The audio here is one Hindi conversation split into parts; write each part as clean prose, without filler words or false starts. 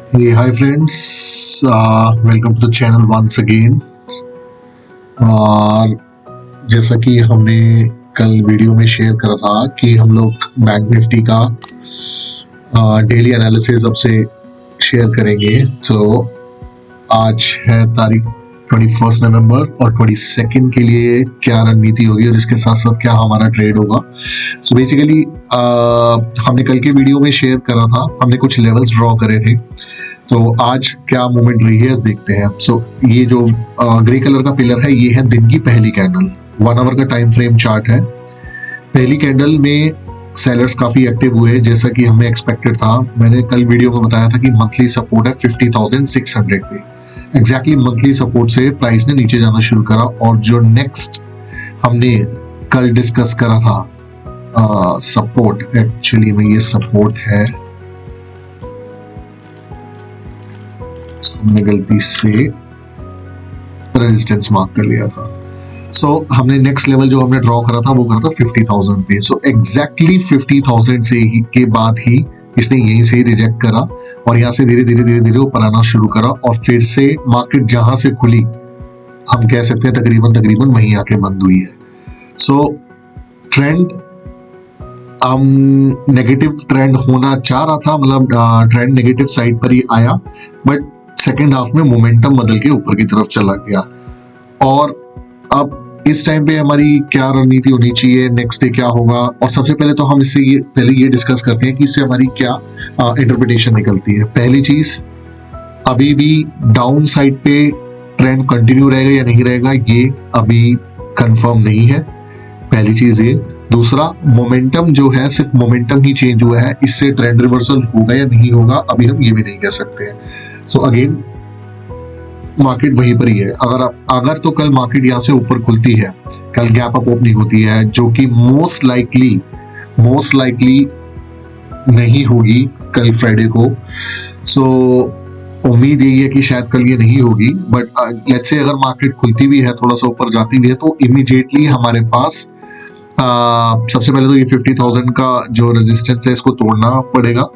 Hey, hi friends. Welcome to the channel once again. और जैसा कि हमने कल वीडियो में शेयर करा था कि हम लोग बैंक निफ्टी का डेली एनालिसिस अब से शेयर करेंगे। तो आज है तारीख 21 नवंबर और 22 के लिए क्या रणनीति होगी और इसके साथ साथ क्या हमारा ट्रेड होगा। सो बेसिकली हमने कल के वीडियो में शेयर करा था, हमने कुछ लेवल्स ड्रॉ करे थे। तो आज क्या मूवमेंट रही है देखते हैं। ये जो ग्रे कलर का पिलर है ये है दिन की पहली कैंडल, 1 आवर का टाइम फ्रेम चार्ट है। पहली कैंडल में सेलर्स काफी एक्टिव हुए जैसा कि हमें एक्सपेक्टेड था। मैंने कल वीडियो में बताया था कि मंथली सपोर्ट है 50,600 पे। एग्जैक्टली मंथली सपोर्ट से प्राइस ने नीचे जाना शुरू करा और जो नेक्स्ट हमने कल डिस्कस करा था सपोर्ट, एक्चुअली में ये सपोर्ट है, हमने गलती से रेजिस्टेंस मार्क कर लिया था। हमने नेक्स्ट लेवल जो हमने ड्रॉ करा था वो करा था 50,000 पे। एग्जैक्टली 50,000 से ही के बाद ही इसने यहीं से रिजेक्ट करा और यहाँ से धीरे धीरे ऊपर आना शुरू करा और फिर से मार्केट जहां से खुली हम कह सकते हैं तकरीबन वहीं आके बंद हुई है। ट्रेंड नेगेटिव ट्रेंड होना चाह रहा था, मतलब ट्रेंड नेगेटिव साइड पर ही आया, बट सेकेंड हाफ में मोमेंटम बदल के ऊपर की तरफ चला गया। और अब इस टाइम पे हमारी क्या रणनीति होनी चाहिए, नेक्स्ट डे क्या होगा। और सबसे पहले तो हम इससे ये डिस्कस करते हैं कि इससे हमारी क्या इंटरप्रिटेशन निकलती है। पहली चीज, अभी भी डाउन साइड पे ट्रेंड कंटिन्यू रहेगा या नहीं रहेगा ये अभी कंफर्म नहीं है, पहली चीज ये। दूसरा, मोमेंटम जो है सिर्फ मोमेंटम ही चेंज हुआ है, इससे ट्रेंड रिवर्सल होगा या नहीं होगा अभी हम ये भी नहीं कह सकते हैं। अगेन मार्केट वहीं पर ही है। अगर तो कल मार्केट यहाँ से ऊपर खुलती है, कल गैप अप ओपनिंग होती है जो कि मोस्ट लाइकली नहीं होगी कल फ्राइडे को। उम्मीद यही है कि शायद कल ये नहीं होगी, बट लेट्स से अगर मार्केट खुलती भी है, थोड़ा सा ऊपर जाती भी है, तो इमीडिएटली हमारे पास सबसे पहले तो ये 50,000 का जो रेजिस्टेंस है इसको तोड़ना पड़ेगा।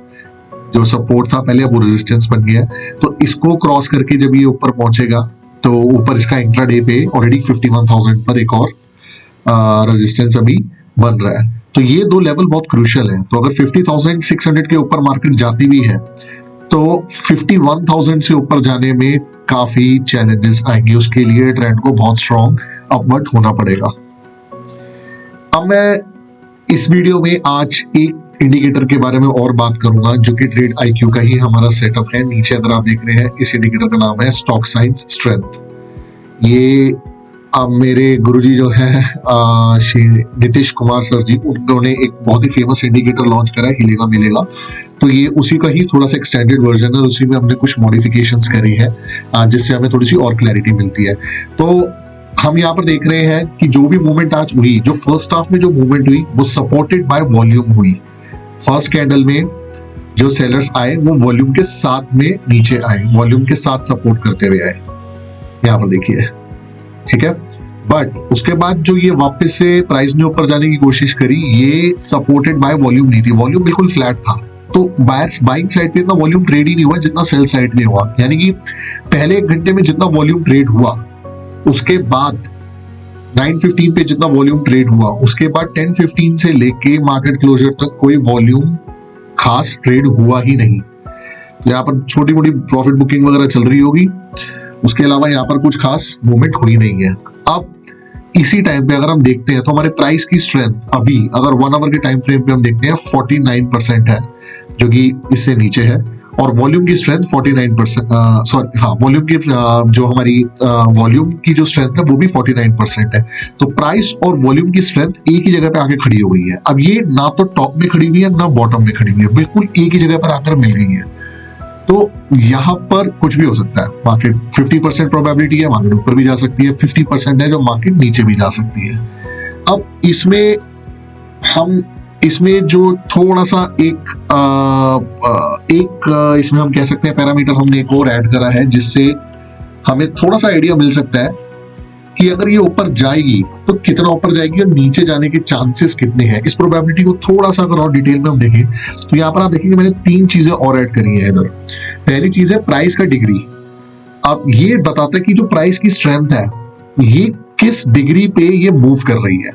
जो सपोर्ट था पहले अब वो रेजिस्टेंस बन गया, तो इसको क्रॉस करके जब ये ऊपर पहुंचेगा तो ऊपर इसका इंट्राडे पे ऑलरेडी 51,000 पर एक और रेजिस्टेंस अभी बन रहा है। तो ये दो लेवल बहुत क्रूशियल है। तो अगर 50,600 के ऊपर मार्केट जाती भी है तो 51,000 से ऊपर जाने में काफी चैलेंजेस आएंगे, उसके लिए ट्रेंड को बहुत स्ट्रॉन्ग अपवर्ड होना पड़ेगा। अब मैं इस वीडियो में आज एक इंडिकेटर के बारे में और बात करूंगा जो कि ट्रेड आईक्यू का ही हमारा सेटअप है। नीचे अगर आप देख रहे हैं इस इंडिकेटर का नाम है स्टॉक साइंस स्ट्रेंथ। ये अब मेरे गुरुजी जो है श्री नीतीश कुमार सर जी, उन्होंने एक बहुत ही फेमस इंडिकेटर लॉन्च करा है, हिलेगा मिलेगा। तो ये उसी का ही थोड़ा सा एक्सटेंडेड वर्जन है, उसी में हमने कुछ मॉडिफिकेशंस करी है जिससे हमें थोड़ी सी और क्लैरिटी मिलती है। तो हम यहाँ पर देख रहे हैं कि जो भी मूवमेंट आज हुई, जो फर्स्ट हाफ में जो मूवमेंट हुई वो सपोर्टेड बाय वॉल्यूम हुई। फर्स्ट कैंडल में जो सेलर्स आए वो वॉल्यूम के साथ में नीचे आए, वॉल्यूम के साथ सपोर्ट करते हुए आए, यहाँ पर देखिए, ठीक है। बट उसके बाद जो ये वापस से प्राइस ने ऊपर जाने की कोशिश करी, ये सपोर्टेड बाय वॉल्यूम नहीं थी, वॉल्यूम बिल्कुल फ्लैट था। तो बायर्स बाइंग साइड पे इतना वॉल्यूम ट्रेड ही नहीं हुआ जितना सेल साइड में हुआ। यानी कि पहले 1 घंटे में जितना वॉल्यूम ट्रेड हुआ, उसके बाद 9:15 पे जितना वॉल्यूम ट्रेड हुआ, उसके बाद 10:15 से लेके मार्केट क्लोजर तक कोई वॉल्यूम खास ट्रेड हुआ ही नहीं। यहाँ पर छोटी मोटी प्रॉफिट बुकिंग वगैरह चल रही होगी, उसके अलावा यहाँ पर कुछ खास मूवमेंट हुई नहीं है। अब इसी टाइम पे अगर हम देखते हैं तो हमारे प्राइस की स्ट्रेंथ अभी अगर 1 आवर के टाइम फ्रेम पे हम देखते हैं 49% है, जो कि इससे नीचे है। और वॉल्यूम की स्ट्रेंथ 49%, वॉल्यूम की जो हमारी वॉल्यूम की जो स्ट्रेंथ है वो भी 49% है। तो प्राइस और वॉल्यूम की स्ट्रेंथ एक ही जगह पे आके खड़ी हो गई है। अब ये ना तो टॉप में खड़ी हुई है ना बॉटम में खड़ी हुई है, बिल्कुल एक ही जगह पर आकर मिल गई है। तो यहाँ पर कुछ भी हो सकता है। मार्केट 50% प्रोबेबिलिटी है मार्केट ऊपर भी जा सकती है, 50% है जो मार्केट नीचे भी जा सकती है। अब इसमें जो थोड़ा सा इसमें हम कह सकते हैं पैरामीटर हमने एक और ऐड करा है, जिससे हमें थोड़ा सा आइडिया मिल सकता है कि अगर ये ऊपर जाएगी तो कितना ऊपर जाएगी और नीचे जाने के चांसेस कितने हैं। इस प्रोबेबिलिटी को थोड़ा सा अगर और डिटेल में हम देखें तो यहाँ पर आप देखेंगे मैंने 3 चीजें और ऐड करी है इधर। पहली चीज है प्राइस का डिग्री। अब ये बताता है कि जो प्राइस की स्ट्रेंथ है ये किस डिग्री पे ये मूव कर रही है।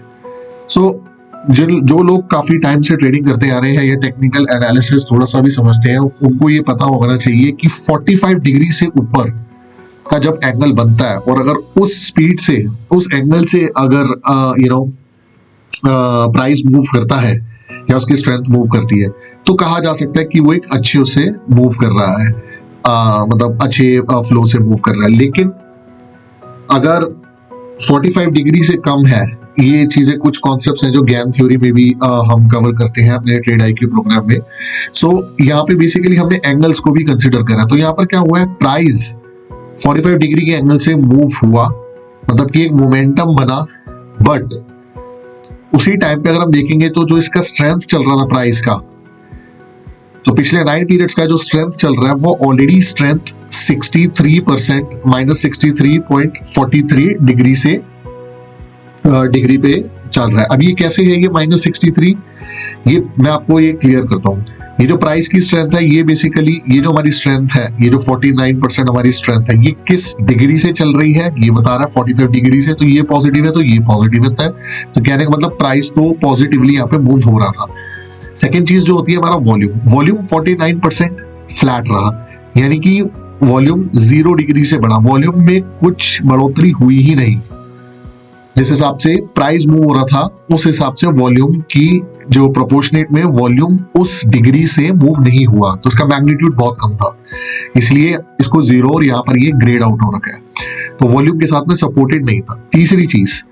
सो जो लोग काफी टाइम से ट्रेडिंग करते आ रहे हैं या टेक्निकल एनालिसिस थोड़ा सा भी समझते हैं, उनको ये पता होना चाहिए कि 45 डिग्री से ऊपर का जब एंगल बनता है और अगर उस स्पीड से उस एंगल से अगर प्राइस मूव करता है या उसकी स्ट्रेंथ मूव करती है तो कहा जा सकता है कि वो एक अच्छे उससे मूव कर रहा है, मतलब अच्छे फ्लो से मूव कर रहा है। लेकिन अगर 45 डिग्री से कम है, ये चीजें कुछ कॉन्सेप्ट्स हैं जो गेम थ्योरी में भी हम कवर करते हैं अपने ट्रेड आईक्यू प्रोग्राम में। सो यहाँ पे बेसिकली हमने एंगल्स को भी कंसिडर करा। तो यहाँ पर क्या हुआ है, प्राइस 45 डिग्री के एंगल से मूव हुआ, मतलब कि एक मोमेंटम बना, बट उसी टाइम पे अगर हम देखेंगे तो जो इसका स्ट्रेंथ चल रहा था प्राइस का, तो पिछले 9 पीरियड्स का जो स्ट्रेंथ चल रहा है वो ऑलरेडी स्ट्रेंथ 63% -63.43 डिग्री से डिग्री पे चल रहा है। अब ये कैसे है ये -63, ये मैं आपको ये क्लियर करता हूँ। ये जो प्राइस की स्ट्रेंथ है ये बेसिकली ये जो हमारी स्ट्रेंथ है, ये जो 49% हमारी स्ट्रेंथ है, ये किस डिग्री से चल रही है ये बता रहा है 45 डिग्री से। तो ये पॉजिटिव है तो ये पॉजिटिव है, तो कहने का मतलब प्राइस तो पॉजिटिवली यहाँ पे मूव हो रहा था। सेकेंड चीज जो होती है हमारा वॉल्यूम 49% फ्लैट रहा, यानी कि वॉल्यूम 0 डिग्री से बढ़ा, वॉल्यूम में कुछ बढ़ोतरी हुई ही नहीं। जिस हिसाब से प्राइस मूव हो रहा था उस हिसाब से वॉल्यूम की जो प्रोपोर्शनेट में वॉल्यूम उस डिग्री से मूव नहीं हुआ, तो इसका मैग्नीट्यूड बहुत कम था, इसलिए इसको 0 और यहाँ पर ये ग्रेड आउट हो रखा है, तो वॉल्यूम के साथ में सपोर्टेड नहीं था। तीसरी चीज,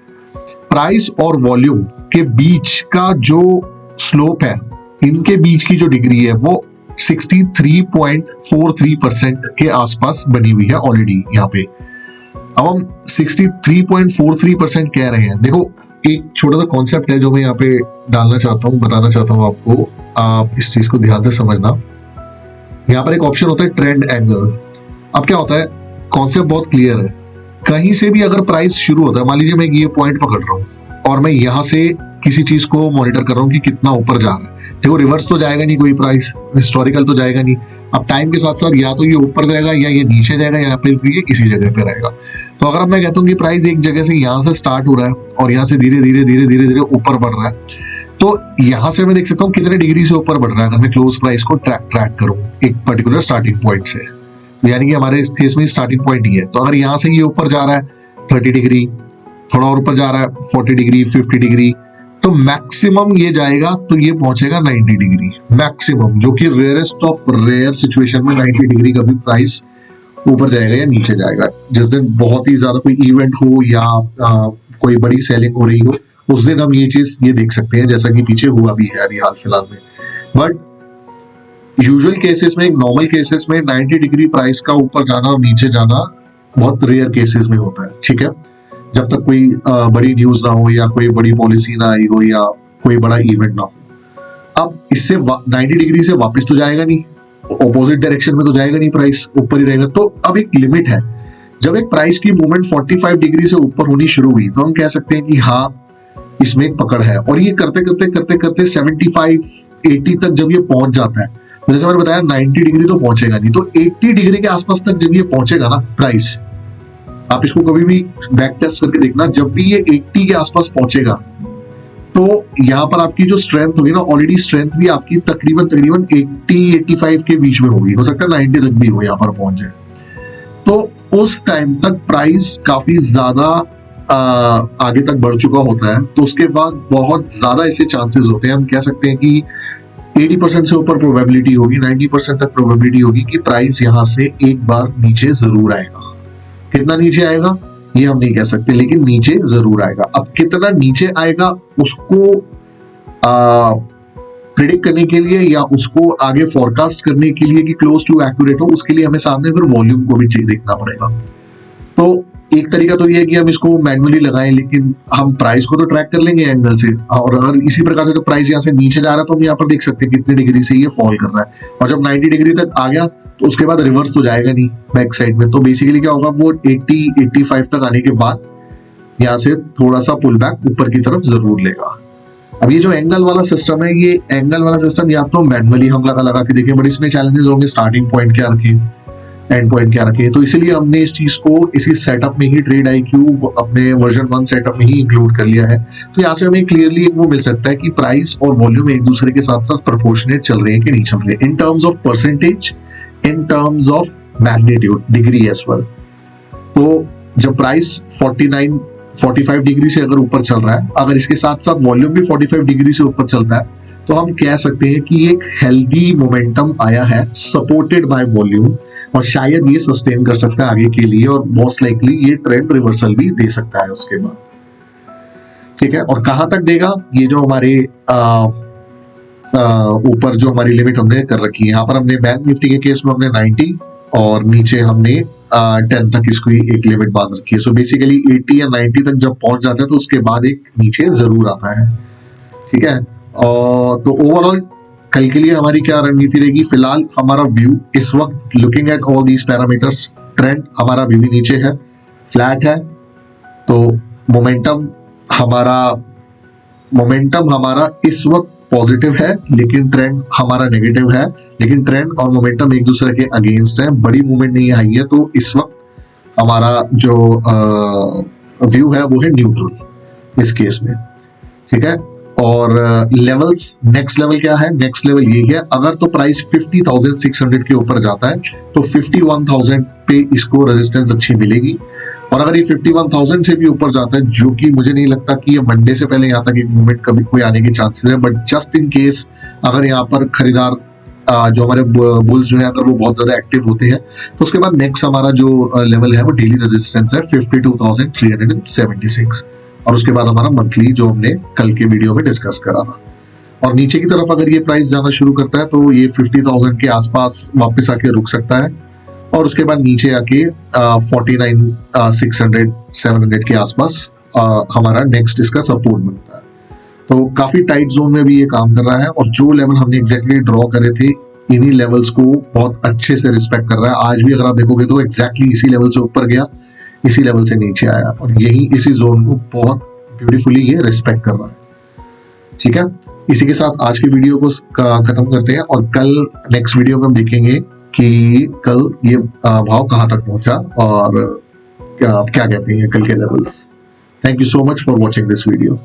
प्राइस और वॉल्यूम के बीच का जो स्लोप है, इनके बीच की जो डिग्री है वो 63.43% के आसपास बनी हुई है ऑलरेडी यहाँ पे। अब हम 63.43% कह रहे हैं। देखो एक छोटा सा कॉन्सेप्ट है जो मैं यहाँ पे डालना चाहता हूँ, बताना चाहता हूँ आपको, आप इस चीज को ध्यान से समझना। यहाँ पर एक ऑप्शन होता है ट्रेंड एंगल। अब क्या होता है, कॉन्सेप्ट बहुत क्लियर है, कहीं से भी अगर प्राइस शुरू होता है, मान लीजिए मैं ये पॉइंट पकड़ रहा हूँ और मैं यहाँ से किसी चीज को मॉनिटर कर रहा हूँ कि कितना ऊपर जा रहा है, देखो रिवर्स तो जाएगा नहीं कोई प्राइस, हिस्टोरिकल तो जाएगा नहीं। अब टाइम के साथ साथ या तो ये ऊपर जाएगा या ये नीचे जाएगा या फिर ये इसी जगह पे रहेगा। तो अगर मैं कहता हूँ कि प्राइस एक जगह से यहाँ से स्टार्ट हो रहा है और यहाँ से धीरे धीरे धीरे धीरे धीरे ऊपर बढ़ रहा है, तो यहाँ से मैं देख सकता हूँ कितने डिग्री से ऊपर बढ़ रहा है अगर मैं क्लोज प्राइस को ट्रैक करूँ एक पर्टिकुलर स्टार्टिंग पॉइंट से, यानी कि हमारे केस में स्टार्टिंग पॉइंट ही है। तो अगर यहाँ से ये ऊपर जा रहा है 30 डिग्री, थोड़ा और ऊपर जा रहा है 40 डिग्री 50 डिग्री, तो मैक्सिमम ये जाएगा तो ये पहुंचेगा 90 डिग्री मैक्सिमम, जो कि रेयरेस्ट ऑफ रेयर सिचुएशन में 90 डिग्री का भी प्राइस ऊपर जाएगा या नीचे जाएगा। जिस दिन बहुत ही ज्यादा कोई इवेंट हो या कोई बड़ी सेलिंग हो रही हो, उस दिन हम ये चीज ये देख सकते हैं, जैसा कि पीछे हुआ भी है अभी हाल फिलहाल में। बट यूजुअल केसेस में, नॉर्मल केसेस में 90 डिग्री प्राइस का ऊपर जाना और नीचे जाना बहुत रेयर केसेस में होता है, ठीक है, जब तक कोई बड़ी न्यूज ना हो या कोई बड़ी पॉलिसी ना आई हो या कोई बड़ा इवेंट ना हो। अब इससे 90 डिग्री से वापस तो जाएगा नहीं, ऑपोजिट डायरेक्शन में तो जाएगा नहीं, प्राइस ऊपर ही रहेगा। तो अब एक लिमिट है, जब एक प्राइस की मूवमेंट 45 डिग्री से ऊपर होनी शुरू हुई तो हम कह सकते हैं कि हाँ इसमें एक पकड़ है, और ये करते करते करते करते 75-80 तक जब ये पहुंच जाता है, तो जैसे मैंने बताया 90 डिग्री तो पहुंचेगा नहीं, तो 80 डिग्री के आसपास तक जब ये पहुंचेगा ना प्राइस, आप इसको कभी भी बैक टेस्ट करके देखना, जब भी ये 80 के आसपास पहुंचेगा तो यहाँ पर आपकी जो स्ट्रेंथ होगी ना, ऑलरेडी स्ट्रेंथ भी आपकी तकरीबन 80-85 के बीच में होगी, हो सकता है 90 तक भी हो यहाँ पर पहुंच जाए। तो उस टाइम तक प्राइस काफी ज्यादा आगे तक बढ़ चुका होता है, तो उसके बाद बहुत ज्यादा ऐसे चांसेस होते हैं, हम कह सकते हैं कि 80% से ऊपर प्रोबेबिलिटी होगी, 90% तक प्रोबेबिलिटी होगी कि प्राइस यहाँ से एक बार नीचे जरूर आएगा। कितना नीचे आएगा ये हम नहीं कह सकते, लेकिन नीचे जरूर आएगा। अब कितना नीचे आएगा उसको प्रिडिक्ट करने के लिए या उसको आगे फोरकास्ट करने के लिए कि क्लोज टू एक्यूरेट हो, उसके लिए हमें सामने फिर वॉल्यूम को भी देखना पड़ेगा। तो एक तरीका तो ये है कि हम इसको मैन्युअली लगाएं, लेकिन हम प्राइस को तो ट्रैक कर लेंगे एंगल से, और अगर इसी प्रकार से तो प्राइस यहाँ से नीचे जा रहा है तो हम यहाँ पर देख सकते हैं कितनी डिग्री से ये फॉल कर रहा है, और जब 90 डिग्री तक आ गया तो उसके बाद रिवर्स तो जाएगा नहीं बैक साइड में। तो बेसिकली क्या होगा, वो 80-85 तक आने के बाद यहाँ से थोड़ा सा पुल बैक ऊपर की तरफ जरूर लेगा। अब ये जो एंगल वाला सिस्टम है, ये एंगल वाला सिस्टम या तो मैनुअली हम लगा के देखें, बट इसमें चैलेंजेस होंगे स्टार्टिंग पॉइंट क्या रखें, एंड पॉइंट क्या रखें। तो इसीलिए हमने इस चीज को इसी सेटअप में ही ट्रेड IQ अपने वर्जन 1 सेटअप में ही इंक्लूड कर लिया है। तो यहाँ से हमें क्लियरली वो मिल सकता है कि प्राइस और वॉल्यूम एक दूसरे के साथ साथ प्रोपोर्शनेट चल रहे हैं कि नहीं चल रहे, in terms of percentage, in terms of magnitude, degree as well. तो जब प्राइस 45 डिग्री से अगर ऊपर चल रहा है, अगर इसके साथ साथ वॉल्यूम भी 45 डिग्री से ऊपर चलता है, तो हम कह सकते हैं कि एक हेल्दी मोमेंटम आया है सपोर्टेड बाय वॉल्यूम, और शायद ये सस्टेन कर सकता है आगे के लिए, और मोस्ट लाइकली ये ट्रेंड रिवर्सल भी दे सकता है उसके बाद। ठीक है, और कहां तक देगा, ये जो हमारे ऊपर जो हमारी लिमिट हमने कर रखी है, यहाँ पर हमने बैंक निफ्टी के केस में हमने 90 और नीचे हमने 10 तक इसको एक लिमिट बांध रखी है। सो बेसिकली 80 या 90 तक जब पहुंच जाता है तो उसके बाद एक नीचे जरूर आता है। ठीक है, और तो ओवरऑल कल के लिए हमारी क्या रणनीति रहेगी, फिलहाल हमारा व्यू इस वक्त looking at all these parameters, trend हमारा अभी भी नीचे है, फ्लैट है, तो मोमेंटम हमारा इस वक्त पॉजिटिव है, लेकिन ट्रेंड हमारा नेगेटिव है, लेकिन ट्रेंड और मोमेंटम एक दूसरे के अगेंस्ट है, बड़ी मूवमेंट नहीं आई है। तो इस वक्त हमारा जो व्यू है वो है न्यूट्रल इस केस में। ठीक है, और लेवल्स, नेक्स्ट लेवल क्या है, नेक्स्ट लेवल ये है, अगर तो प्राइस 50,600 के ऊपर जाता है तो 51,000 पे इसको रेजिस्टेंस अच्छी मिलेगी, और अगर ये 51,000 से भी ऊपर जाता है, जो कि मुझे नहीं लगता कि ये मंडे से पहले यहाँ तक एक मूवमेंट कभी कोई आने के चांसेस है, बट जस्ट इन केस अगर यहाँ पर खरीदार जो हमारे बुल्स जो है अगर वो बहुत ज्यादा एक्टिव होते हैं, तो उसके बाद नेक्स्ट हमारा जो लेवल है वो डेली रेजिस्टेंस है 52,376, और उसके बाद हमारा मंथली जो हमने कल के वीडियो में डिस्कस करा था। और नीचे की तरफ अगर ये प्राइस जाना शुरू करता है तो ये 50,000 के आसपास वापस आके रुक सकता है, और उसके बाद नीचे आके 49,600 700 के आसपास हमारा नेक्स्ट इसका सपोर्ट बनता है। तो काफी टाइट जोन में भी ये काम कर रहा है, और जो लेवल हमने एग्जैक्टली ड्रॉ करे थे इन्हीं लेवल्स को बहुत अच्छे से रिस्पेक्ट कर रहा है। आज भी अगर आप देखोगे तो एग्जैक्टली इसी लेवल से ऊपर गया, इसी लेवल से नीचे आया, और यही इसी जोन को बहुत ब्यूटीफुली ये रिस्पेक्ट कर रहा है। ठीक है, इसी के साथ आज की वीडियो को खत्म करते हैं, और कल नेक्स्ट वीडियो में हम देखेंगे कि कल ये भाव कहां तक पहुंचा और क्या कहते हैं कल के levels. Thank you so much for watching this video.